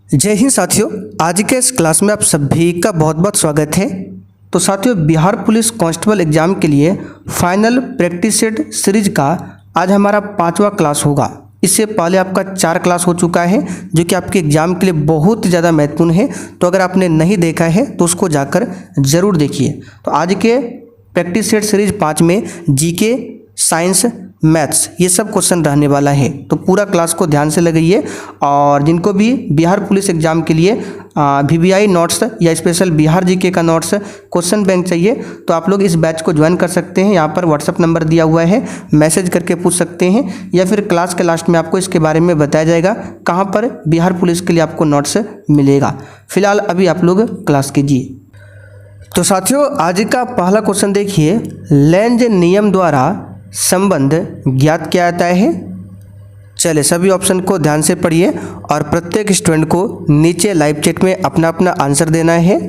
जय हिंद साथियों, आज के इस क्लास में आप सभी का बहुत बहुत स्वागत है। तो साथियों, बिहार पुलिस कांस्टेबल एग्जाम के लिए फाइनल प्रैक्टिस सेट सीरीज का आज हमारा 5वां क्लास होगा। इससे पहले आपका 4 क्लास हो चुका है जो कि आपके एग्जाम के लिए बहुत ज़्यादा महत्वपूर्ण है। तो अगर आपने नहीं देखा है तो उसको जाकर ज़रूर देखिए। तो आज के प्रैक्टिस सेट सीरीज 5 में जीके, साइंस, मैथ्स ये सब क्वेश्चन रहने वाला है। तो पूरा क्लास को ध्यान से लगाइए। और जिनको भी बिहार पुलिस एग्जाम के लिए VVI नोट्स या स्पेशल बिहार जीके का नोट्स क्वेश्चन बैंक चाहिए तो आप लोग इस बैच को ज्वाइन कर सकते हैं। यहाँ पर व्हाट्सअप नंबर दिया हुआ है, मैसेज करके पूछ सकते हैं या फिर क्लास के लास्ट में आपको इसके बारे में बताया जाएगा कहाँ पर बिहार पुलिस के लिए आपको नोट्स मिलेगा। फिलहाल अभी आप लोग क्लास कीजिए। तो साथियों, आज का पहला क्वेश्चन देखिए, लेंज नियम द्वारा संबंध ज्ञात किया जाता है। चलिए सभी ऑप्शन को ध्यान से पढ़िए और प्रत्येक स्टूडेंट को नीचे लाइव चैट में अपना अपना आंसर देना है।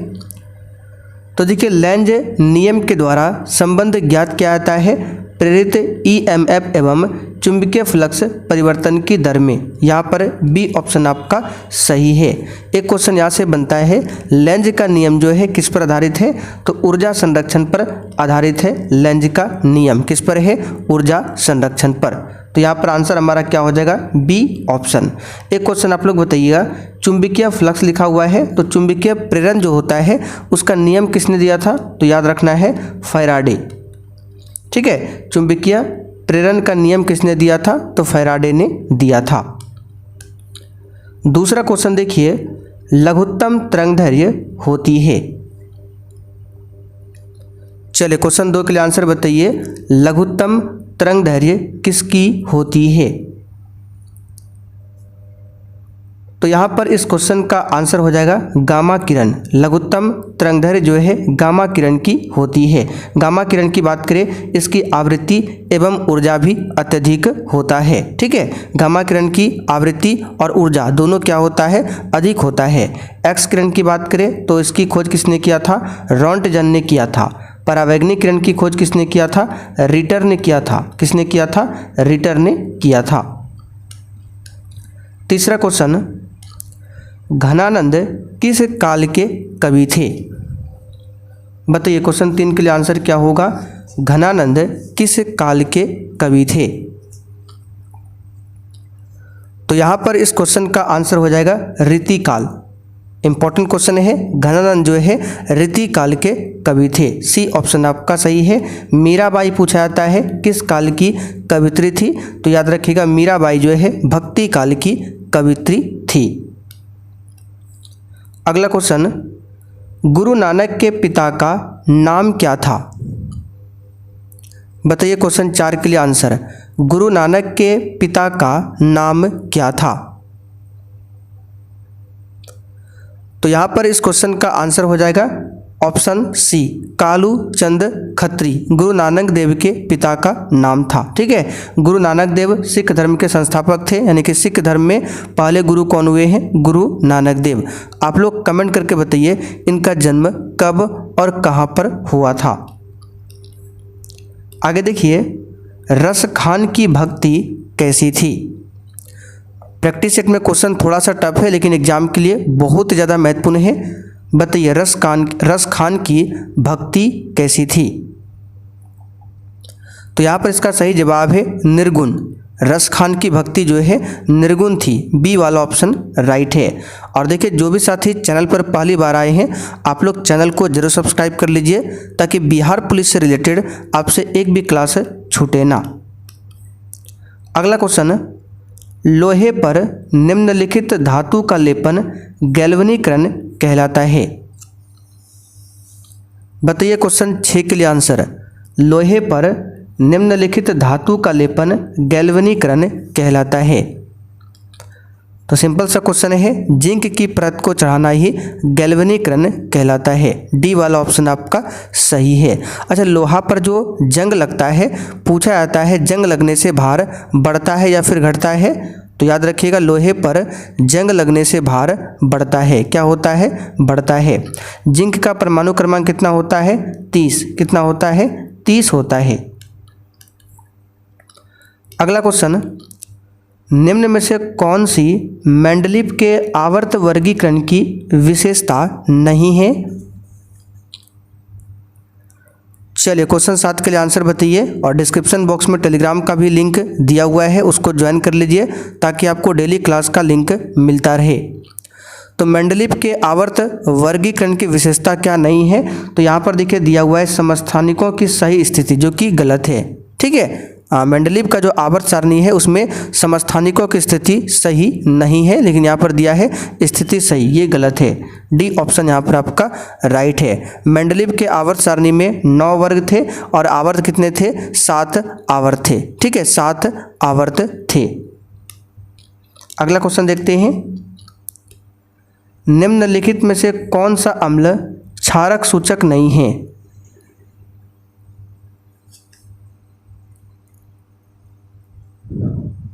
तो देखिए, लेंज नियम के द्वारा संबंध ज्ञात किया जाता है प्रेरित EMF एवं चुंबकीय फ्लक्स परिवर्तन की दर में। यहाँ पर बी ऑप्शन आपका सही है। एक क्वेश्चन यहाँ से बनता है, लेंज का नियम जो है किस पर आधारित है? तो ऊर्जा संरक्षण पर आधारित है। लेंज का नियम किस पर है? ऊर्जा संरक्षण पर। तो यहाँ पर आंसर हमारा क्या हो जाएगा? B option. एक क्वेश्चन आप लोग बताइएगा, चुंबकीय फ्लक्स लिखा हुआ है तो चुंबकीय प्रेरण जो होता है उसका नियम किसने दिया था? तो याद रखना है फैराडे। ठीक है, चुंबकीय प्रेरण का नियम किसने दिया था? तो फैराडे ने दिया था। दूसरा क्वेश्चन देखिए, लघुत्तम तरंगदैर्घ्य होती है। चलिए क्वेश्चन 2 के लिए आंसर बताइए, लघुत्तम तरंगदैर्घ्य किसकी होती है? तो यहाँ पर इस क्वेश्चन का आंसर हो जाएगा गामा किरण। लघुत्तम तरंगदैर्घ्य जो है गामा किरण की होती है। गामा किरण की बात करें, इसकी आवृत्ति एवं ऊर्जा भी अत्यधिक होता है। ठीक है, गामा किरण की आवृत्ति और ऊर्जा दोनों क्या होता है? अधिक होता है। एक्स किरण की बात करें तो इसकी खोज किसने किया था? रॉन्टजन ने किया था। परावैंगनी किरण की खोज किसने किया था? रिटर ने किया था। किसने किया था? रिटर ने किया था। तीसरा क्वेश्चन, घनानंद किस काल के कवि थे? बताइए क्वेश्चन 3 के लिए आंसर क्या होगा? घनानंद किस काल के कवि थे? तो यहाँ पर इस क्वेश्चन का आंसर हो जाएगा रीतिकाल। इंपॉर्टेंट क्वेश्चन है, घनानंद जो है रीतिकाल के कवि थे। सी ऑप्शन आपका सही है। मीराबाई पूछा जाता है किस काल की कवित्री थी? तो याद रखिएगा मीराबाई जो है भक्ति काल की कवित्री थी। अगला क्वेश्चन, गुरु नानक के पिता का नाम क्या था? बताइए क्वेश्चन 4 के लिए आंसर, गुरु नानक के पिता का नाम क्या था? तो यहाँ पर इस क्वेश्चन का आंसर हो जाएगा ऑप्शन सी, कालू चंद खत्री। गुरु नानक देव के पिता का नाम था। ठीक है, गुरु नानक देव सिख धर्म के संस्थापक थे, यानी कि सिख धर्म में पहले गुरु कौन हुए हैं? गुरु नानक देव। आप लोग कमेंट करके बताइए इनका जन्म कब और कहाँ पर हुआ था। आगे देखिए, रस खान की भक्ति कैसी थी? प्रैक्टिस सेट में क्वेश्चन थोड़ा सा टफ है लेकिन एग्जाम के लिए बहुत ज़्यादा महत्वपूर्ण है। बताइए रस खान की भक्ति कैसी थी? तो यहाँ पर इसका सही जवाब है निर्गुण। रस खान की भक्ति जो है निर्गुण थी। बी वाला ऑप्शन राइट है। और देखिए, जो भी साथी चैनल पर पहली बार आए हैं आप लोग चैनल को जरूर सब्सक्राइब कर लीजिए ताकि बिहार पुलिस से रिलेटेड आपसे एक भी क्लास छूटे ना। अगला क्वेश्चन, लोहे पर निम्नलिखित धातु का लेपन गैल्वेनीकरण कहलाता है। बताइए क्वेश्चन 6 के लिए आंसर, लोहे पर निम्नलिखित धातु का लेपन गैल्वेनीकरण कहलाता है। तो सिंपल सा क्वेश्चन है, जिंक की परत को चढ़ाना ही गैल्वेनीकरण कहलाता है। डी वाला ऑप्शन आपका सही है। अच्छा, लोहा पर जो जंग लगता है, पूछा जाता है जंग लगने से भार बढ़ता है या फिर घटता है? तो याद रखिएगा, लोहे पर जंग लगने से भार बढ़ता है। क्या होता है? बढ़ता है। जिंक का परमाणु क्रमांक कितना होता है? 30। कितना होता है? 30 होता है। अगला क्वेश्चन, निम्न में से कौन सी मेंडलीव के आवर्त वर्गीकरण की विशेषता नहीं है? चलिए क्वेश्चन 7 के लिए आंसर बताइए और डिस्क्रिप्शन बॉक्स में टेलीग्राम का भी लिंक दिया हुआ है, उसको ज्वाइन कर लीजिए ताकि आपको डेली क्लास का लिंक मिलता रहे। तो मेंडलीव के आवर्त वर्गीकरण की विशेषता क्या नहीं है? तो यहाँ पर देखिए दिया हुआ है समस्थानिकों की सही स्थिति, जो कि गलत है। ठीक है, मेंडलीव का जो आवर्त सारणी है उसमें समस्थानिकों की स्थिति सही नहीं है, लेकिन यहाँ पर दिया है स्थिति सही, ये गलत है। डी ऑप्शन यहाँ पर आपका राइट है। मेंडलीव के आवर्त सारणी में 9 वर्ग थे और आवर्त कितने थे? 7 आवर्त थे। ठीक है, 7 आवर्त थे। अगला क्वेश्चन देखते हैं। निम्नलिखित में से कौन सा अम्ल क्षारक सूचक नहीं है?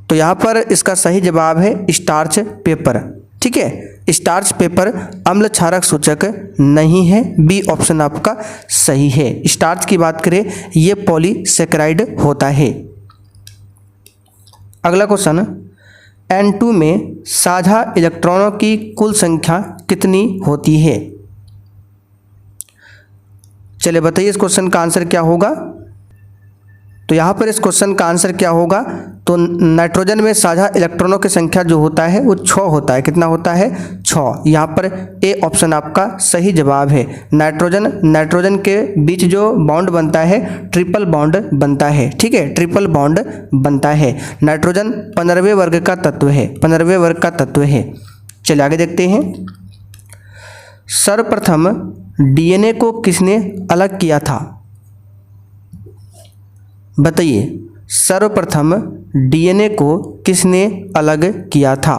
तो यहाँ पर इसका सही जवाब है स्टार्च पेपर। ठीक है, स्टार्च पेपर अम्ल क्षारक सूचक नहीं है। बी ऑप्शन आपका सही है। स्टार्च की बात करें ये पॉलीसेकेराइड होता है। अगला क्वेश्चन, N2 में साझा इलेक्ट्रॉनों की कुल संख्या कितनी होती है? चलिए बताइए इस क्वेश्चन का आंसर क्या होगा। तो यहाँ पर इस क्वेश्चन का आंसर क्या होगा? तो नाइट्रोजन में साझा इलेक्ट्रॉनों की संख्या जो होता है वो 6 होता है। कितना होता है? 6। यहाँ पर ए ऑप्शन आपका सही जवाब है। नाइट्रोजन के बीच जो बॉन्ड बनता है ट्रिपल बॉन्ड बनता है। ठीक है, ट्रिपल बॉन्ड बनता है। नाइट्रोजन 15वें वर्ग का तत्व है, 15वें वर्ग का तत्व है। चलिए आगे देखते हैं। सर्वप्रथम डीएनए को किसने अलग किया था? बताइए, सर्वप्रथम डीएनए को किसने अलग किया था?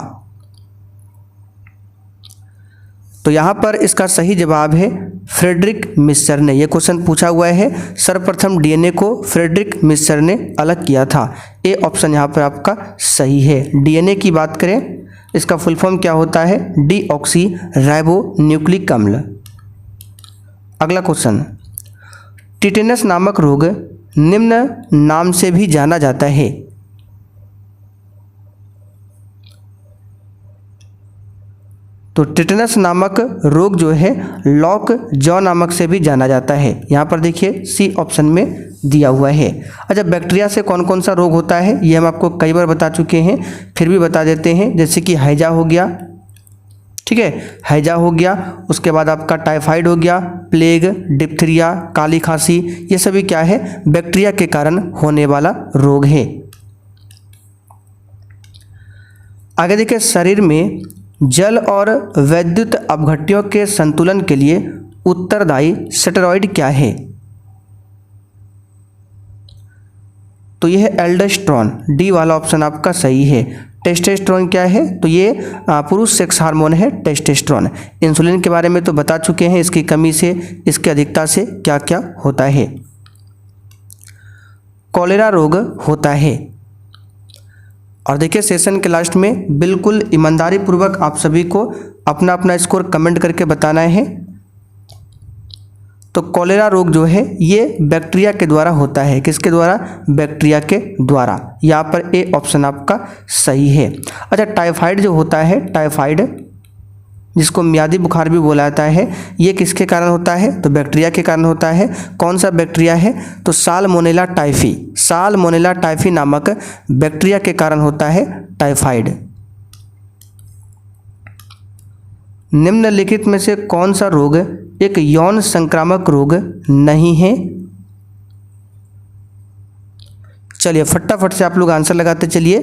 तो यहाँ पर इसका सही जवाब है फ्रेडरिक मिस्चर ने। यह क्वेश्चन पूछा हुआ है, सर्वप्रथम डीएनए को फ्रेडरिक मिस्चर ने अलग किया था। ए ऑप्शन यहाँ पर आपका सही है। डीएनए की बात करें, इसका फुल फॉर्म क्या होता है? डीऑक्सी राइबो न्यूक्लिक अम्ल। अगला क्वेश्चन, टिटेनस नामक रोग निम्न नाम से भी जाना जाता है। तो टिटेनस नामक रोग जो है लॉक जॉ नामक से भी जाना जाता है। यहाँ पर देखिए सी ऑप्शन में दिया हुआ है। अच्छा, बैक्टीरिया से कौन कौन सा रोग होता है ये हम आपको कई बार बता चुके हैं, फिर भी बता देते हैं। जैसे कि हैजा हो गया, ठीक है, हैजा हो गया, उसके बाद आपका टाइफाइड हो गया, प्लेग, डिप्थीरिया, काली खांसी, ये सभी क्या है? बैक्टीरिया के कारण होने वाला रोग है। आगे देखिए, शरीर में जल और वैद्युत अपघट्यों के संतुलन के लिए उत्तरदायी स्टेरॉइड क्या है? तो यह है एल्डोस्टेरोन। डी वाला ऑप्शन आपका सही है। टेस्टोस्टेरोन क्या है? तो ये पुरुष सेक्स हार्मोन है टेस्टोस्टेरोन। इंसुलिन के बारे में तो बता चुके हैं, इसकी कमी से, इसकी अधिकता से क्या क्या होता है। कॉलेरा रोग होता है। और देखिए सेशन के लास्ट में बिल्कुल ईमानदारी पूर्वक आप सभी को अपना अपना स्कोर कमेंट करके बताना है। तो कॉलेरा रोग जो है ये बैक्टीरिया के द्वारा होता है। किसके द्वारा? बैक्टीरिया के द्वारा। यहाँ पर ए ऑप्शन आपका सही है। अच्छा, टाइफाइड जो होता है, टाइफाइड जिसको मियादी बुखार भी बोला जाता है, ये किसके कारण होता है? तो बैक्टीरिया के कारण होता है। कौन सा बैक्टीरिया है? तो साल्मोनेला टाइफी। साल्मोनेला टाइफी नामक बैक्टीरिया के कारण होता है टाइफाइड। निम्नलिखित में से कौन सा रोग एक यौन संक्रामक रोग नहीं है? चलिए फटाफट से आप लोग आंसर लगाते चलिए।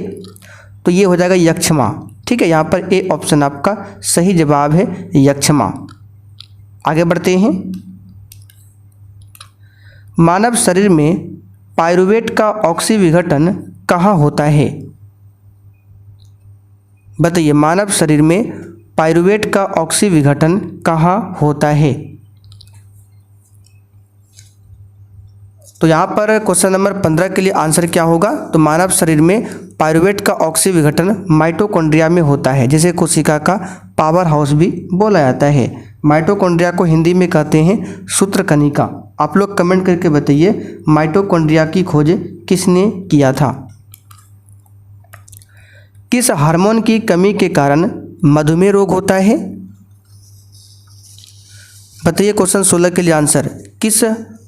तो ये हो जाएगा यक्ष्मा। ठीक है, यहाँ पर ए ऑप्शन आपका सही जवाब है, यक्ष्मा। आगे बढ़ते हैं। मानव शरीर में पाइरुवेट का ऑक्सी विघटन कहाँ होता है? बताइए, मानव शरीर में पाइरुवेट का ऑक्सी विघटन कहाँ होता है? तो यहाँ पर क्वेश्चन नंबर 15 के लिए आंसर क्या होगा? तो मानव शरीर में पाइरुवेट का ऑक्सी विघटन माइटोकॉन्ड्रिया में होता है, जिसे कोशिका का पावर हाउस भी बोला जाता है। माइटोकॉन्ड्रिया को हिंदी में कहते हैं सूत्रकनिका। आप लोग कमेंट करके बताइए माइटोकॉन्ड्रिया की खोज किसने किया था? किस हार्मोन की कमी के कारण मधुमेह रोग होता है? बताइए क्वेश्चन 16 के लिए आंसर। किस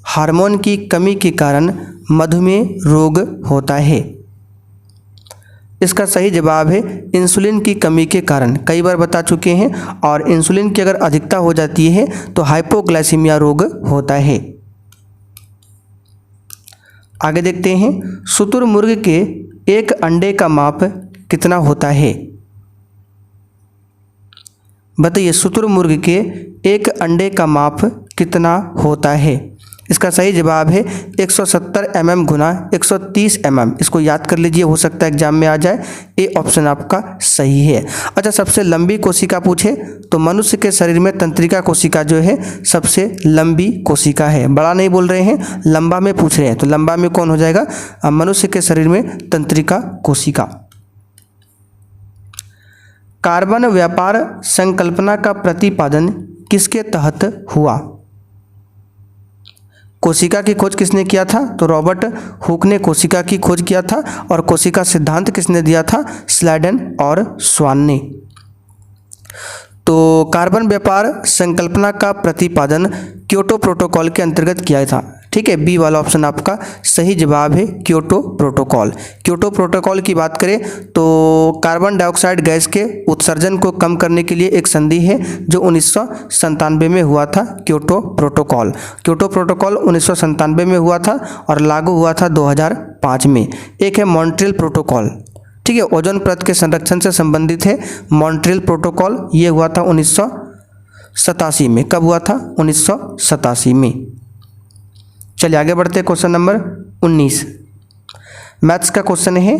हार्मोन की कमी के कारण मधुमेह रोग होता है? इसका सही जवाब है इंसुलिन की कमी के कारण। कई बार बता चुके हैं। और इंसुलिन की अगर अधिकता हो जाती है तो हाइपोग्लाइसीमिया रोग होता है। आगे देखते हैं, शुतुरमुर्ग के एक अंडे का माप कितना होता है? बताइए शुतुरमुर्ग के एक अंडे का माप कितना होता है? इसका सही जवाब है 170 mm गुना 130 mm। इसको याद कर लीजिए, हो सकता है एग्जाम में आ जाए। ए ऑप्शन आपका सही है। अच्छा, सबसे लंबी कोशिका पूछे तो मनुष्य के शरीर में तंत्रिका कोशिका जो है सबसे लंबी कोशिका है। बड़ा नहीं बोल रहे हैं, लंबा में पूछ रहे हैं, तो लंबा में कौन हो जाएगा? मनुष्य के शरीर में तंत्रिका कोशिका। कार्बन व्यापार संकल्पना का प्रतिपादन किसके तहत हुआ? कोशिका की खोज किसने किया था? तो रॉबर्ट हुक ने कोशिका की खोज किया था। और कोशिका सिद्धांत किसने दिया था? स्लाइडन और स्वान ने। तो कार्बन व्यापार संकल्पना का प्रतिपादन क्योटो प्रोटोकॉल के अंतर्गत किया था। ठीक है, बी वाला ऑप्शन आपका सही जवाब है, क्योटो प्रोटोकॉल। क्योटो प्रोटोकॉल की बात करें तो कार्बन डाइऑक्साइड गैस के उत्सर्जन को कम करने के लिए एक संधि है जो 1997 में हुआ था, क्योटो प्रोटोकॉल। क्योटो प्रोटोकॉल 1997 में हुआ था और लागू हुआ था 2005 में। एक है मॉन्ट्रियल प्रोटोकॉल, ठीक है, ओजोन परत के संरक्षण से संबंधित है मॉन्ट्रियल प्रोटोकॉल। ये हुआ था 1987 में। कब हुआ था? 1987 में। चलिए आगे बढ़ते हैं, क्वेश्चन नंबर 19 मैथ्स का क्वेश्चन है।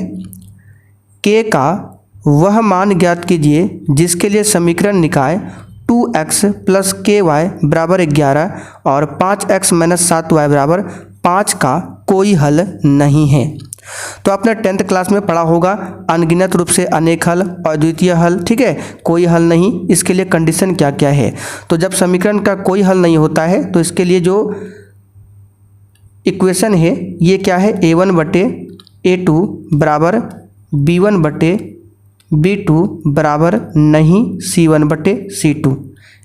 के का वह मान ज्ञात कीजिए जिसके लिए समीकरण निकाय 2x प्लस के वाई बराबर 11 और 5x माइनस 7y बराबर 5 का कोई हल नहीं है। तो आपने 10th क्लास में पढ़ा होगा अनगिनत रूप से अनेक हल, अद्वितीय हल, ठीक है, कोई हल नहीं। इसके लिए कंडीशन क्या क्या है? तो जब समीकरण का कोई हल नहीं होता है तो इसके लिए जो इक्वेशन है ये क्या है? a1 बटे a2 बराबर b1 बटे b2 बराबर नहीं c1 बटे c2।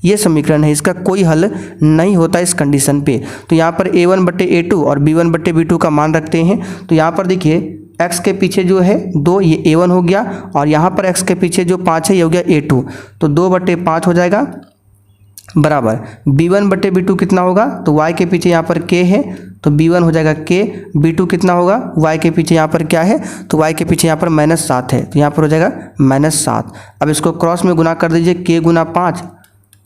ये समीकरण है, इसका कोई हल नहीं होता इस कंडीशन पे। तो यहाँ पर a1 बटे a2 और b1 बटे b2 का मान रखते हैं। तो यहाँ पर देखिए x के पीछे जो है 2, ये a1 हो गया, और यहाँ पर x के पीछे जो 5 है ये हो गया a2। तो 2 बटे 5 हो जाएगा बराबर b1 बटे b2 कितना होगा? तो y के पीछे यहाँ पर k है तो b1 हो जाएगा k। b2 कितना होगा? y के पीछे यहाँ पर क्या है? तो y के पीछे यहाँ पर -7 है तो यहाँ पर हो जाएगा -7। अब इसको क्रॉस में गुना कर दीजिए, k गुना 5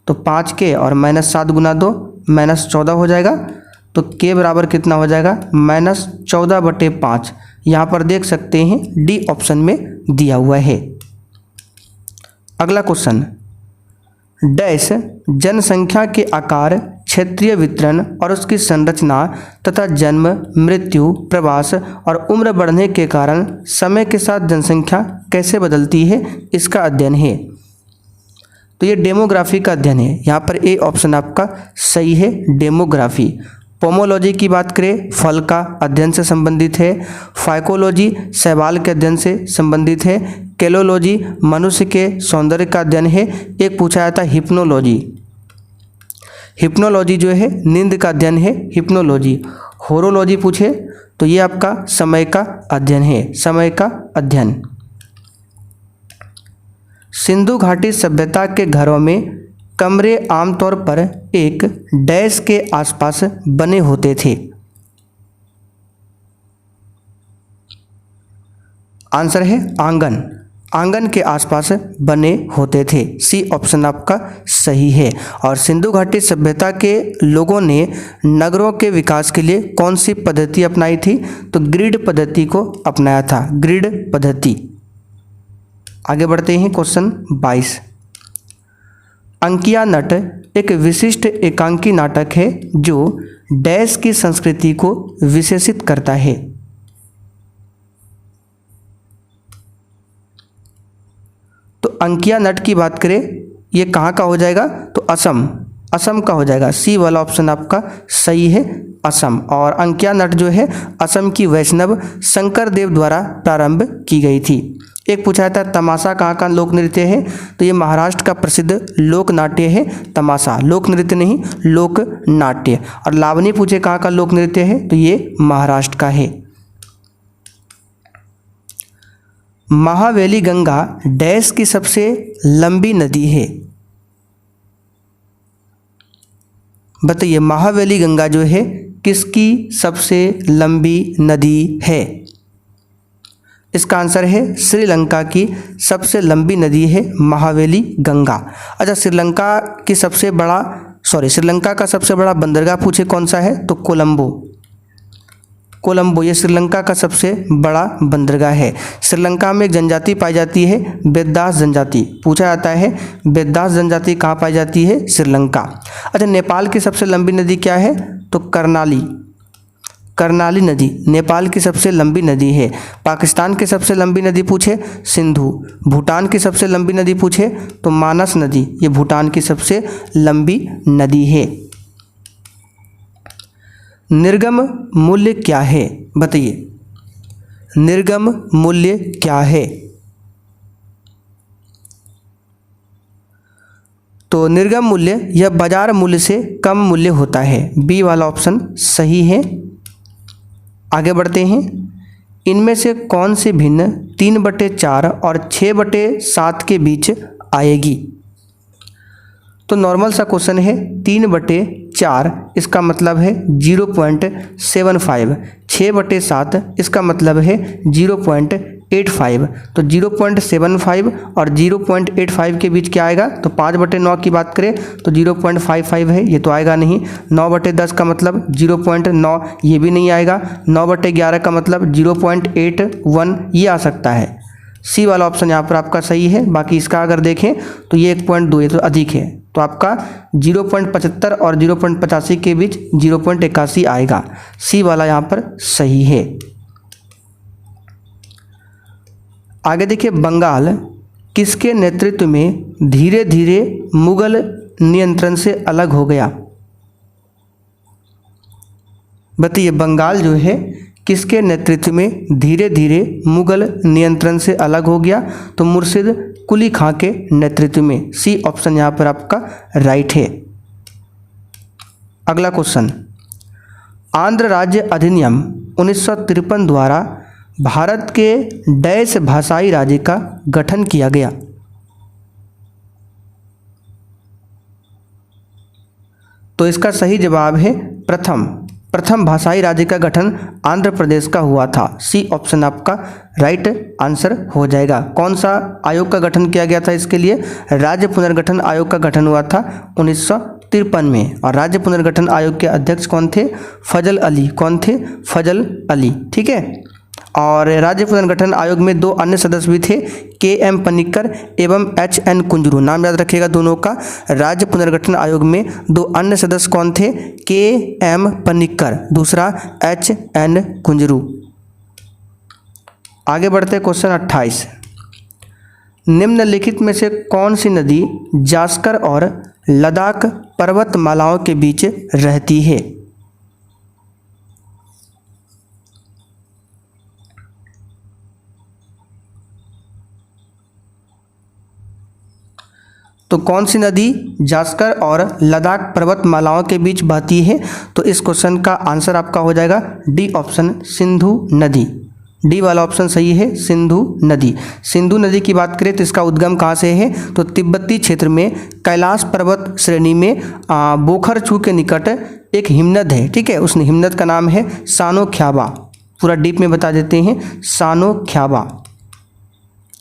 तो 5k और -7 गुना 2 -14 हो जाएगा। तो k बराबर कितना हो जाएगा? -14 बटे 5। यहाँ पर देख सकते हैं डी ऑप्शन में दिया हुआ है। अगला क्वेश्चन, डैश जनसंख्या के आकार, क्षेत्रीय वितरण और उसकी संरचना तथा जन्म, मृत्यु, प्रवास और उम्र बढ़ने के कारण समय के साथ जनसंख्या कैसे बदलती है, इसका अध्ययन है। तो ये डेमोग्राफी का अध्ययन है। यहाँ पर ए ऑप्शन आपका सही है, डेमोग्राफी। पोमोलॉजी की बात करें, फल का अध्ययन से संबंधित है। फाइकोलॉजी शैवाल के अध्ययन से संबंधित है। केलोलॉजी मनुष्य के सौंदर्य का अध्ययन है। एक पूछा जाता है हिप्नोलॉजी, हिप्नोलॉजी जो है नींद का अध्ययन है, हिप्नोलॉजी। होरोलॉजी पूछे तो ये आपका समय का अध्ययन है, समय का अध्ययन। सिंधु घाटी सभ्यता के घरों में कमरे आमतौर पर एक डैश के आसपास बने होते थे। आंसर है आंगन, आंगन के आसपास बने होते थे। सी ऑप्शन आपका सही है। और सिंधु घाटी सभ्यता के लोगों ने नगरों के विकास के लिए कौन सी पद्धति अपनाई थी? तो ग्रिड पद्धति को अपनाया था, ग्रिड पद्धति। आगे बढ़ते हैं, क्वेश्चन 22। अंकिया नट एक विशिष्ट एकांकी नाटक है जो डैश की संस्कृति को विशेषित करता है। तो अंकिया नट की बात करें, ये कहाँ का हो जाएगा? तो असम, असम का हो जाएगा। सी वाला ऑप्शन आपका सही है, असम। और अंकिया नट जो है असम की वैष्णव शंकर देव द्वारा प्रारंभ की गई थी। एक पूछा था तमाशा कहाँ का लोक नृत्य है, तो ये महाराष्ट्र का प्रसिद्ध लोक नाट्य है तमाशा, लोक नृत्य नहीं लोक नाट्य। और लावनी पूछे कहाँ का लोक नृत्य है, तो ये महाराष्ट्र का है। महावेली गंगा डैश की सबसे लंबी नदी है, बताइए महावेली गंगा जो है किसकी सबसे लंबी नदी है। इसका आंसर है श्रीलंका की सबसे लंबी नदी है महावेली गंगा। अच्छा श्रीलंका का सबसे बड़ा बंदरगाह पूछे कौन सा है, तो कोलंबो ये श्रीलंका का सबसे बड़ा बंदरगाह है। श्रीलंका में एक जनजाति पाई जाती है बेद्दास जनजाति, पूछा जाता है बेद्दास जनजाति कहाँ पाई जाती है, श्रीलंका। अच्छा नेपाल की सबसे लंबी नदी क्या है, तो कर्णाली नदी नेपाल की सबसे लंबी नदी है। पाकिस्तान की सबसे लंबी नदी पूछे सिंधु। भूटान की सबसे लंबी नदी पूछे तो मानस नदी, ये भूटान की सबसे लंबी नदी है। निर्गम मूल्य क्या है, बताइए निर्गम मूल्य क्या है। तो निर्गम मूल्य यह बाजार मूल्य से कम मूल्य होता है, बी वाला ऑप्शन सही है। आगे बढ़ते हैं, इनमें से कौन से भिन्न 3/4 और 6/7 के बीच आएगी। तो नॉर्मल सा क्वेश्चन है, 3/4 इसका मतलब है 0.75, 6/7 इसका मतलब है 0.85। तो 0.75 और 0.85 के बीच क्या आएगा, तो 5/9 की बात करें तो 0.55 है, ये तो आएगा नहीं। 9/10 का मतलब 0.9, ये भी नहीं आएगा। 9/11 का मतलब 0.81 ये आ सकता है। सी वाला ऑप्शन यहाँ पर आपका सही है। बाकी इसका अगर देखें तो ये 1.2 है तो अधिक है, तो आपका 0.75 और 0.85 के बीच 0.81 आएगा। सी वाला यहाँ पर सही है। आगे देखिए, बंगाल किसके नेतृत्व में धीरे धीरे मुगल नियंत्रण से अलग हो गया। बताइए बंगाल जो है किसके नेतृत्व में धीरे धीरे मुगल नियंत्रण से अलग हो गया, तो मुर्शिद कुली खां के नेतृत्व में। सी ऑप्शन यहाँ पर आपका राइट है। अगला क्वेश्चन, आंध्र राज्य अधिनियम 1953 द्वारा भारत के डैश भाषाई राज्य का गठन किया गया। तो इसका सही जवाब है प्रथम भाषाई राज्य का गठन आंध्र प्रदेश का हुआ था। सी ऑप्शन आपका राइट आंसर हो जाएगा। कौन सा आयोग का गठन किया गया था इसके लिए, राज्य पुनर्गठन आयोग का गठन हुआ था 1953 में। और राज्य पुनर्गठन आयोग के अध्यक्ष कौन थे, फजल अली। कौन थे, फजल अली, ठीक है। और राज्य पुनर्गठन आयोग में 2 अन्य सदस्य भी थे, के.एम. पनिक्कर एवं एच.एन. कुंजरू, नाम याद रखिएगा दोनों का। राज्य पुनर्गठन आयोग में 2 अन्य सदस्य कौन थे, के.एम. पनिक्कर, दूसरा एच.एन. कुंजरू। आगे बढ़ते क्वेश्चन 28, निम्नलिखित में से कौन सी नदी जास्कर और लद्दाख पर्वतमालाओं के बीच रहती है। तो कौन सी नदी जास्कर और लद्दाख पर्वतमालाओं के बीच बहती है, तो इस क्वेश्चन का आंसर आपका हो जाएगा डी ऑप्शन सिंधु नदी। डी वाला ऑप्शन सही है, सिंधु नदी। सिंधु नदी की बात करें तो इसका उद्गम कहाँ से है, तो तिब्बती क्षेत्र में कैलाश पर्वत श्रेणी में बोखरचू के निकट एक हिमनद है, ठीक है। उस हिमनद का नाम है सानो ख्याबा। पूरा डीप में बता देते हैं, सानो ख्याबा,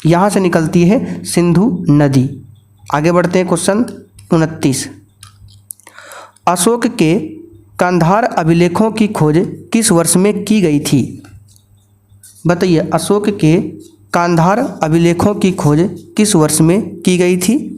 यहाँ से निकलती है सिंधु नदी। आगे बढ़ते हैं क्वेश्चन 29, अशोक के कांधार अभिलेखों की खोज किस वर्ष में की गई थी। बताइए अशोक के कांधार अभिलेखों की खोज किस वर्ष में की गई थी।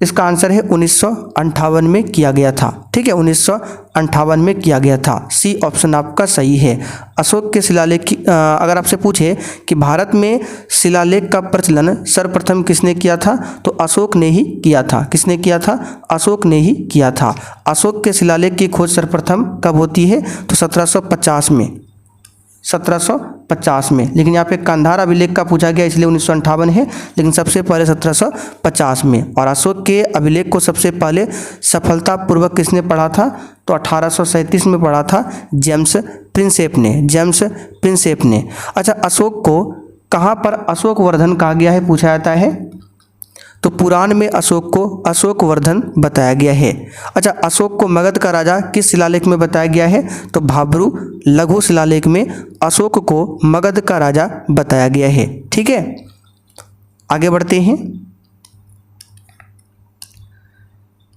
इसका आंसर है 1958 में किया गया था, ठीक है। 1958 में किया गया था। सी ऑप्शन आपका सही है। अशोक के शिलालेख की अगर आपसे पूछे कि भारत में शिलालेख का प्रचलन सर्वप्रथम किसने किया था, तो अशोक ने ही किया था। किसने किया था, अशोक ने ही किया था। अशोक के शिलालेख की खोज सर्वप्रथम कब होती है, तो 1750 में। 1750 में, लेकिन यहाँ पे कंधार अभिलेख का पूछा गया इसलिए 1958 है, लेकिन सबसे पहले 1750 में। और अशोक के अभिलेख को सबसे पहले सफलतापूर्वक किसने पढ़ा था? तो 1837 में पढ़ा था जेम्स प्रिंसेप ने। अच्छा, अशोक को कहाँ पर अशोक वर्धन कहा गया है पूछा जाता है? तो पुराण में अशोक को अशोक वर्धन बताया गया है। अच्छा, अशोक को मगध का राजा किस शिलालेख में बताया गया है? तो भाब्रू लघु शिलालेख में अशोक को मगध का राजा बताया गया है। ठीक है, आगे बढ़ते हैं।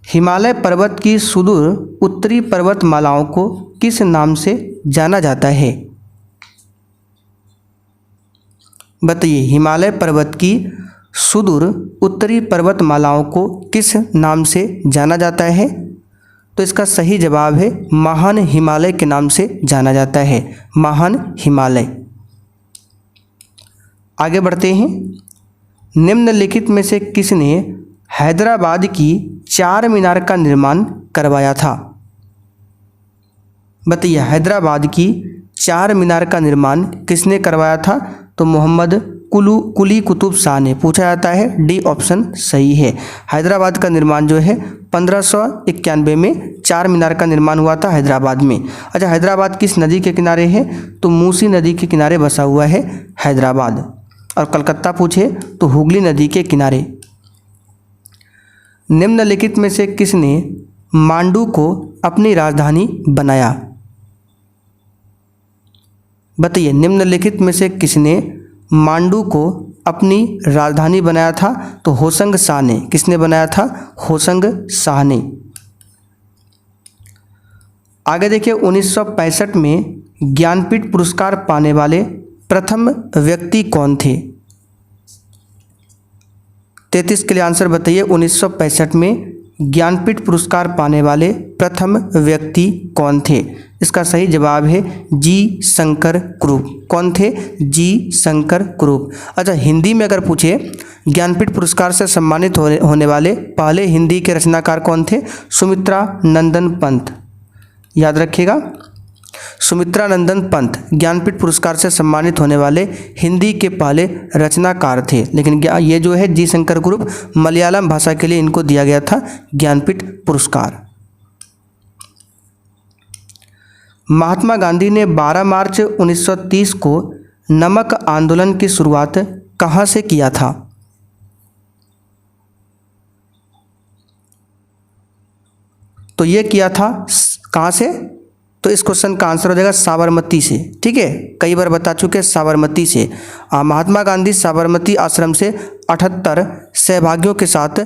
हिमालय पर्वत की सुदूर उत्तरी पर्वतमालाओं को किस नाम से जाना जाता है? बताइए, हिमालय पर्वत की सुदूर उत्तरी पर्वतमालाओं को किस नाम से जाना जाता है? तो इसका सही जवाब है महान हिमालय के नाम से जाना जाता है, महान हिमालय। आगे बढ़ते हैं। निम्नलिखित में से किसने हैदराबाद की चार मीनार का निर्माण करवाया था? बताइए, हैदराबाद की चार मीनार का निर्माण किसने करवाया था? तो मोहम्मद कुली कुतुब शाह ने। पूछा जाता है, डी ऑप्शन सही है। हैदराबाद का निर्माण जो है 1591 में चार मीनार का निर्माण हुआ था हैदराबाद में। अच्छा, हैदराबाद किस नदी के किनारे है? तो मूसी नदी के किनारे बसा हुआ है हैदराबाद। और कलकत्ता पूछे तो हुगली नदी के किनारे। निम्नलिखित में से किसने मांडू को अपनी राजधानी बनाया? बताइए, निम्नलिखित में से किसने मांडू को अपनी राजधानी बनाया था? तो होशंग शाह ने। किसने बनाया था? होशंग शाह ने। आगे देखिए, 1965 में ज्ञानपीठ पुरस्कार पाने वाले प्रथम व्यक्ति कौन थे? 33 के लिए आंसर बताइए। 1965 में ज्ञानपीठ पुरस्कार पाने वाले प्रथम व्यक्ति कौन थे? इसका सही जवाब है जी शंकर कुरूप। कौन थे? जी शंकर कुरूप। अच्छा, हिंदी में अगर पूछे ज्ञानपीठ पुरस्कार से सम्मानित होने वाले पहले हिंदी के रचनाकार कौन थे? सुमित्रा नंदन पंत। याद रखिएगा, सुमित्रा नंदन पंत ज्ञानपीठ पुरस्कार से सम्मानित होने वाले हिंदी के पहले रचनाकार थे। लेकिन ये जो है जी शंकर कुरूप, मलयालम भाषा के लिए इनको दिया गया था ज्ञानपीठ पुरस्कार। महात्मा गांधी ने 12 मार्च 1930 को नमक आंदोलन की शुरुआत कहाँ से किया था? तो ये किया था कहाँ से? तो इस क्वेश्चन का आंसर हो जाएगा साबरमती से। ठीक है, कई बार बता चुके, साबरमती से। महात्मा गांधी साबरमती आश्रम से 78 सहभागियों के साथ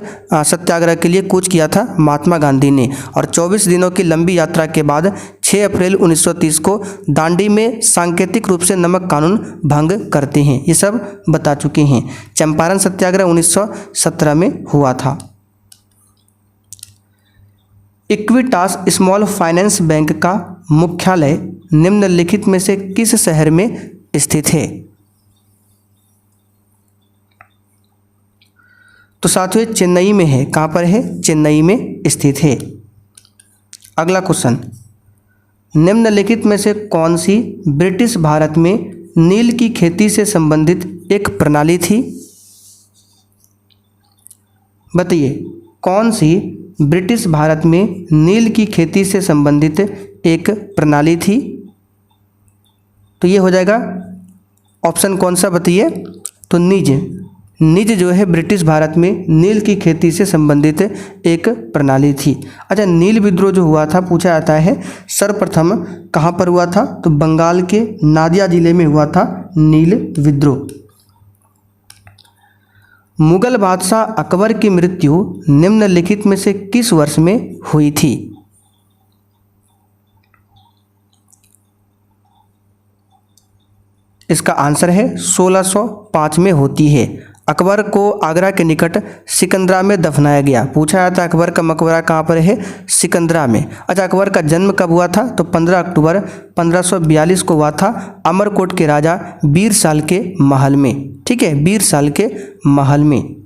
सत्याग्रह के लिए कूच किया था महात्मा गांधी ने। और 24 दिनों की लंबी यात्रा के बाद 6 अप्रैल 1930 को दांडी में सांकेतिक रूप से नमक कानून भंग करते हैं। ये सब बता चुके हैं। चंपारण सत्याग्रह 1917 में हुआ था। इक्विटास स्मॉल फाइनेंस बैंक का मुख्यालय निम्नलिखित में से किस शहर में स्थित है? तो साथियों, चेन्नई में है। कहाँ पर है? चेन्नई में स्थित है। अगला क्वेश्चन, निम्नलिखित में से कौन सी ब्रिटिश भारत में नील की खेती से संबंधित एक प्रणाली थी? बताइए, कौन सी ब्रिटिश भारत में नील की खेती से संबंधित एक प्रणाली थी? तो ये हो जाएगा ऑप्शन कौन सा बताइए? तो निज जो है ब्रिटिश भारत में नील की खेती से संबंधित एक प्रणाली थी। अच्छा, नील विद्रोह जो हुआ था पूछा जाता है सर्वप्रथम कहाँ पर हुआ था? तो बंगाल के नादिया जिले में हुआ था नील विद्रोह। मुगल बादशाह अकबर की मृत्यु निम्नलिखित में से किस वर्ष में हुई थी? इसका आंसर है 1605 में होती है। अकबर को आगरा के निकट सिकंदरा में दफनाया गया। पूछा जाता है अकबर का मकबरा कहाँ पर है? सिकंदरा में। अच्छा, अकबर का जन्म कब हुआ था? तो 15 अक्टूबर 1542 को हुआ था अमरकोट के राजा बीरसाल के महल में। ठीक है, बीरसाल के महल में।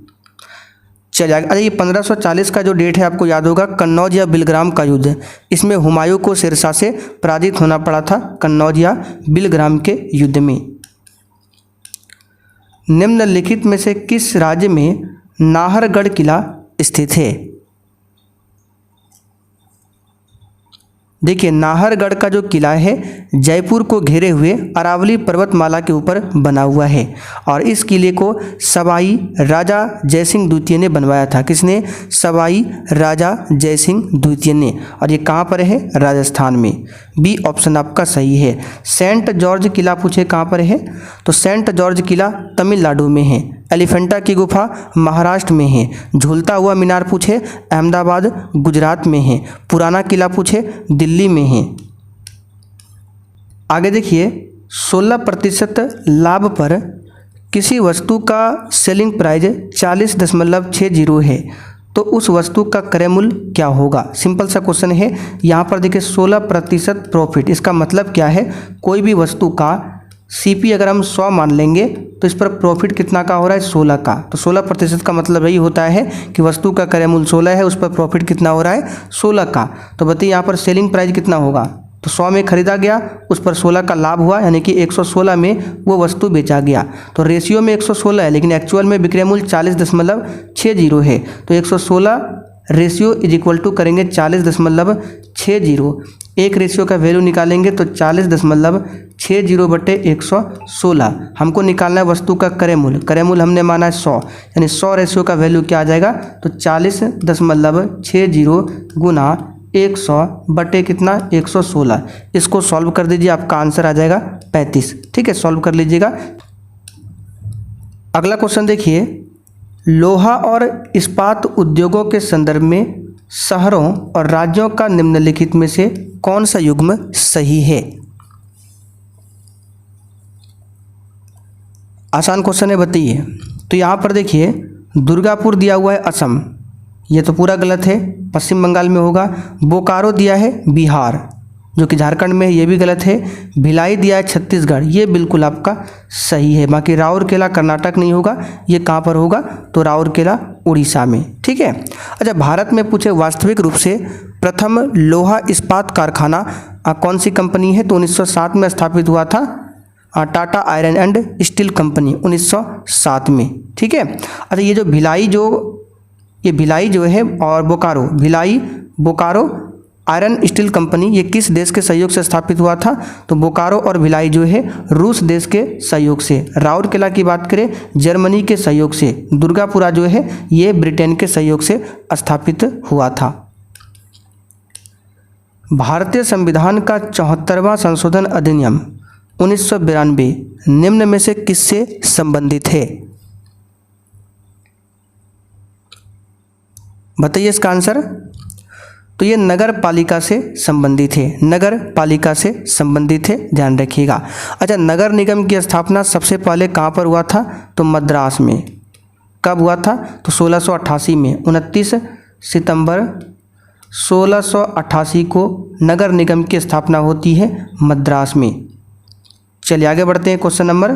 चलिए अच्छा, ये 1540 का जो डेट है आपको याद होगा, कन्नौज या बिलग्राम का युद्ध। इसमें हुमायूं को शेरशाह से पराजित होना पड़ा था कन्नौज या बिलग्राम के युद्ध में। निम्नलिखित में से किस राज्य में नाहरगढ़ किला स्थित है? देखिए, नाहरगढ़ का जो किला है जयपुर को घेरे हुए अरावली पर्वतमाला के ऊपर बना हुआ है और इस किले को सवाई राजा जयसिंह द्वितीय ने बनवाया था। किसने? सवाई राजा जयसिंह द्वितीय ने। और ये कहाँ पर है? राजस्थान में। बी ऑप्शन आपका सही है। सेंट जॉर्ज किला पूछे कहाँ पर है, तो सेंट जॉर्ज किला तमिलनाडु में है। एलिफेंटा की गुफा महाराष्ट्र में है। झूलता हुआ मीनार पूछे अहमदाबाद गुजरात में है। पुराना किला पूछे दिल्ली में है। आगे देखिए, 16% लाभ पर किसी वस्तु का सेलिंग प्राइस 40.60 है तो उस वस्तु का क्रय मूल्य क्या होगा? सिंपल सा क्वेश्चन है। यहाँ पर देखिए 16% प्रॉफिट, इसका मतलब क्या है? कोई भी वस्तु का सीपी अगर हम 100 मान लेंगे तो इस पर प्रॉफिट कितना का हो रहा है? 16 का। तो 16% का मतलब यही होता है कि वस्तु का क्रय मूल्य 16 है, उस पर प्रॉफिट कितना हो रहा है? 16 का। तो बताइए यहाँ पर सेलिंग प्राइस कितना होगा? तो 100 में खरीदा गया, उस पर 16 का लाभ हुआ, यानी कि 116 में वो वस्तु बेचा गया। तो रेशियो में 116 है, लेकिन एक्चुअल में विक्रय मूल्य 40.60 है। तो 116 रेशियो इज इक्वल टू करेंगे 40.60। एक रेशियो का वैल्यू निकालेंगे तो 40.60 बटे 116। हमको निकालना है वस्तु का क्रय मूल्य। क्रय मूल्य हमने माना है 100, यानी 100 रेशियो का वैल्यू क्या आ जाएगा? तो 40.60 गुना 100 बटे कितना? 116। इसको सॉल्व कर दीजिए, आपका आंसर आ जाएगा 35। ठीक है, सॉल्व कर लीजिएगा। अगला क्वेश्चन देखिए, लोहा और इस्पात उद्योगों के संदर्भ में शहरों और राज्यों का निम्नलिखित में से कौन सा युग्म सही है? आसान क्वेश्चन है, बताइए। तो यहाँ पर देखिए, दुर्गापुर दिया हुआ है असम, ये तो पूरा गलत है, पश्चिम बंगाल में होगा। बोकारो दिया है बिहार, जो कि झारखंड में है, ये भी गलत है। भिलाई दिया है छत्तीसगढ़, ये बिल्कुल आपका सही है। बाकी राउरकेला कर्नाटक नहीं होगा, ये कहाँ पर होगा? तो राउरकेला उड़ीसा में। ठीक है। अच्छा, भारत में पूछे वास्तविक रूप से प्रथम लोहा इस्पात कारखाना कौन सी कंपनी है? तो 1907 में स्थापित हुआ था Tata iron and steel company, 1907 में। ठीक है। अच्छा, ये जो भिलाई जो है और बोकारो आयरन स्टील कंपनी, ये किस देश के सहयोग से स्थापित हुआ था? तो बोकारो और भिलाई जो है रूस देश के सहयोग से। राउरकेला की बात करें जर्मनी के सहयोग से। दुर्गापुरा जो है ये ब्रिटेन के सहयोग से स्थापित हुआ था। भारतीय संविधान का 74वां संशोधन अधिनियम 1992 निम्न में से किससे संबंधित है? बताइए इसका आंसर। तो ये नगर पालिका से संबंधित है, नगर पालिका से संबंधित है, ध्यान रखिएगा। अच्छा, नगर निगम की स्थापना सबसे पहले कहाँ पर हुआ था? तो मद्रास में। कब हुआ था? तो 1688 में। 29 सितंबर 1688 को नगर निगम की स्थापना होती है मद्रास में। चलिए आगे बढ़ते हैं क्वेश्चन नंबर।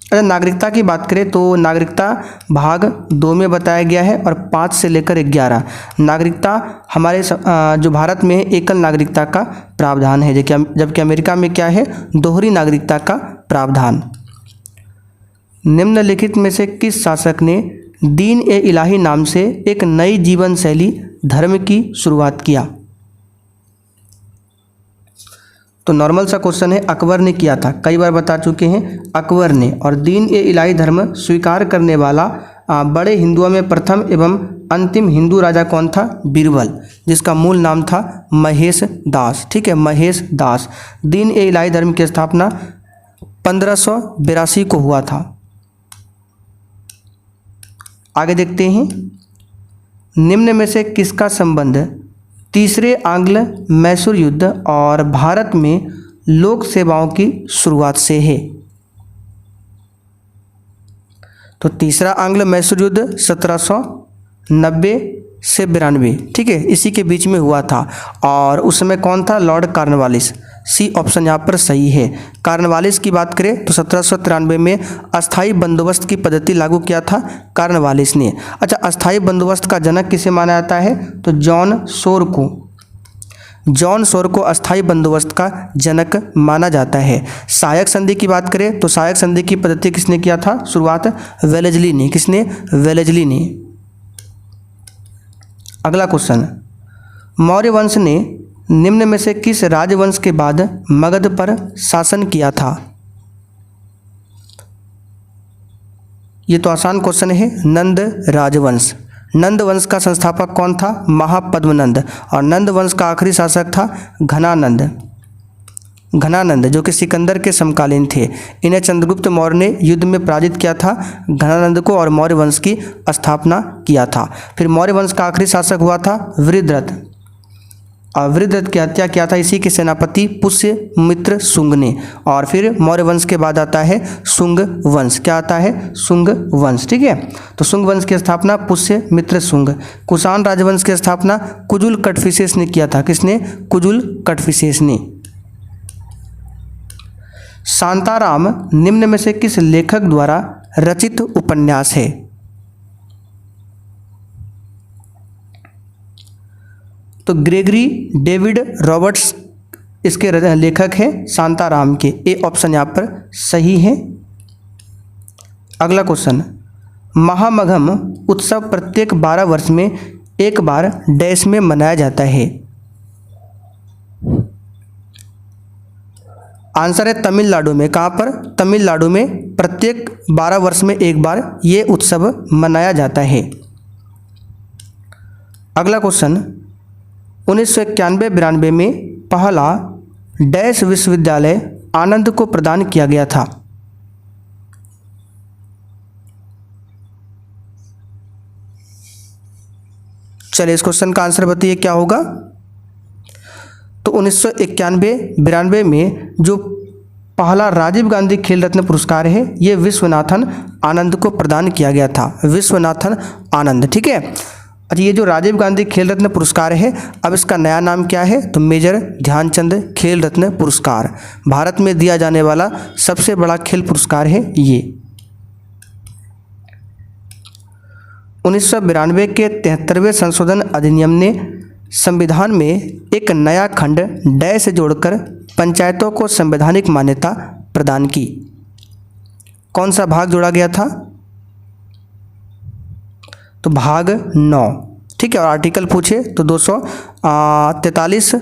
अगर नागरिकता की बात करें तो नागरिकता भाग 2 में बताया गया है और 5 से लेकर 11 नागरिकता हमारे जो भारत में है एकल नागरिकता का प्रावधान है, जबकि अमेरिका में क्या है? दोहरी नागरिकता का प्रावधान। निम्नलिखित में से किस शासक ने दीन ए इलाही नाम से एक नई जीवन शैली धर्म की शुरुआत किया? तो नॉर्मल सा क्वेश्चन है, अकबर ने किया था, कई बार बता चुके हैं अकबर ने। और दीन ए इलाही धर्म स्वीकार करने वाला बड़े हिंदुओं में प्रथम एवं अंतिम हिंदू राजा कौन था? बीरबल, जिसका मूल नाम था महेश दास। ठीक है, महेश दास। दीन ए इलाही धर्म की स्थापना 1582 को हुआ था। आगे देखते हैं, निम्न में से किसका संबंध तीसरे आंग्ल मैसूर युद्ध और भारत में लोक सेवाओं की शुरुआत से है? तो तीसरा आंग्ल मैसूर युद्ध 1790 से 92, ठीक है, इसी के बीच में हुआ था। और उस समय कौन था? Lord Cornwallis. सी ऑप्शन यहाँ पर सही है। कार्नवालिस की बात करें तो 1793 में अस्थाई बंदोबस्त की पद्धति लागू किया था कार्नवालिस ने। अच्छा, अस्थाई बंदोबस्त का जनक किसे माना जाता है? तो जॉन शोर को। जॉन शोर को अस्थाई बंदोबस्त का जनक माना जाता है। सहायक संधि की बात करें तो सहायक संधि की पद्धति किसने किया था शुरुआत? वेलेजली ने। किसने? वेलेजली ने। अगला क्वेश्चन, मौर्य वंश ने निम्न में से किस राजवंश के बाद मगध पर शासन किया था? ये तो आसान क्वेश्चन है। नंद राजवंश। नंद वंश का संस्थापक कौन था? महापद्मनंद। और नंद वंश का आखिरी शासक था घनानंद। घनानंद जो कि सिकंदर के समकालीन थे। इन्हें चंद्रगुप्त मौर्य ने युद्ध में पराजित किया था घनानंद को और मौर्य वंश की स्थापना किया था। फिर मौर्य वंश का आखिरी शासक हुआ था वृद्धरथ। और वृद्धरथ की हत्या किया था इसी के सेनापति पुष्यमित्र शुंग ने। और फिर मौर्य वंश के बाद आता है शुंग वंश। क्या आता है? शुंग वंश। ठीक है, तो शुंग वंश की स्थापना पुष्यमित्र शुंग। कुषाण राजवंश की स्थापना कुजुल कटफिसेस ने किया था। किसने? कुजुल कटफिसेस ने। शांताराम निम्न में से किस लेखक द्वारा रचित उपन्यास है? तो ग्रेगरी डेविड रॉबर्ट्स इसके लेखक हैं शांताराम के। ए ऑप्शन यहाँ पर सही है। अगला क्वेश्चन, महामघम उत्सव प्रत्येक 12 वर्ष में एक बार डैश में मनाया जाता है। आंसर है तमिलनाडु में। कहाँ पर? तमिलनाडु में प्रत्येक 12 वर्ष में एक बार ये उत्सव मनाया जाता है। अगला क्वेश्चन, 1991-92 में पहला डैश विश्वविद्यालय आनंद को प्रदान किया गया था। चलिए इस क्वेश्चन का आंसर बताइए क्या होगा। तो 1991-92 में जो पहला राजीव गांधी खेल रत्न पुरस्कार है ये विश्वनाथन आनंद को प्रदान किया गया था। विश्वनाथन आनंद। ठीक है, अच्छा ये जो राजीव गांधी खेल रत्न पुरस्कार है अब इसका नया नाम क्या है? तो मेजर ध्यानचंद खेल रत्न पुरस्कार। भारत में दिया जाने वाला सबसे बड़ा खेल पुरस्कार है ये। 1992 के 73वें संशोधन अधिनियम ने संविधान में एक नया खंड डैश से जोड़कर पंचायतों को संवैधानिक मान्यता प्रदान की। कौन सा भाग जोड़ा गया था? तो भाग 9। ठीक है, और आर्टिकल पूछे तो 243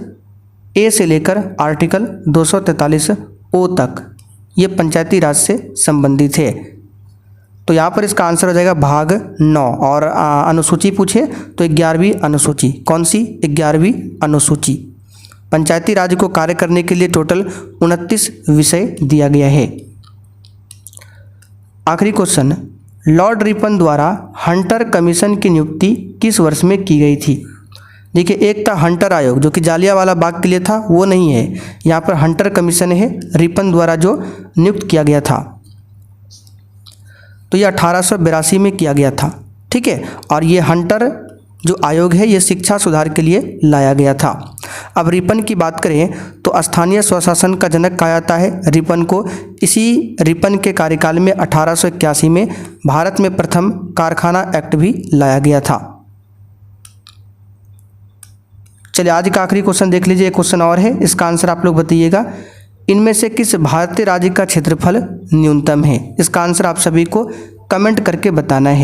ए से लेकर आर्टिकल 243 ओ तक ये पंचायती राज से संबंधित है। तो यहाँ पर इसका आंसर हो जाएगा भाग 9। और अनुसूची पूछे तो 11वीं अनुसूची। कौन सी? 11वीं अनुसूची। पंचायती राज को कार्य करने के लिए टोटल 29 विषय दिया गया है। आखिरी क्वेश्चन, लॉर्ड रिपन द्वारा हंटर कमीशन की नियुक्ति किस वर्ष में की गई थी? देखिए, एक था हंटर आयोग जो कि जालियांवाला बाग के लिए था, वो नहीं है। यहाँ पर हंटर कमीशन है रिपन द्वारा जो नियुक्त किया गया था, तो यह 1882 में किया गया था। ठीक है, और ये हंटर जो आयोग है ये शिक्षा सुधार के लिए लाया गया था। अब रिपन की बात करें तो स्थानीय स्वशासन का जनक कहा जाता है रिपन को। इसी रिपन के कार्यकाल में 1881 में भारत में प्रथम कारखाना एक्ट भी लाया गया था। चलिए आज का आखिरी क्वेश्चन देख लीजिए। एक क्वेश्चन और है, इसका आंसर आप लोग बताइएगा। इनमें से किस भारतीय राज्य का क्षेत्रफल न्यूनतम है? इसका आंसर आप सभी को कमेंट करके बताना है।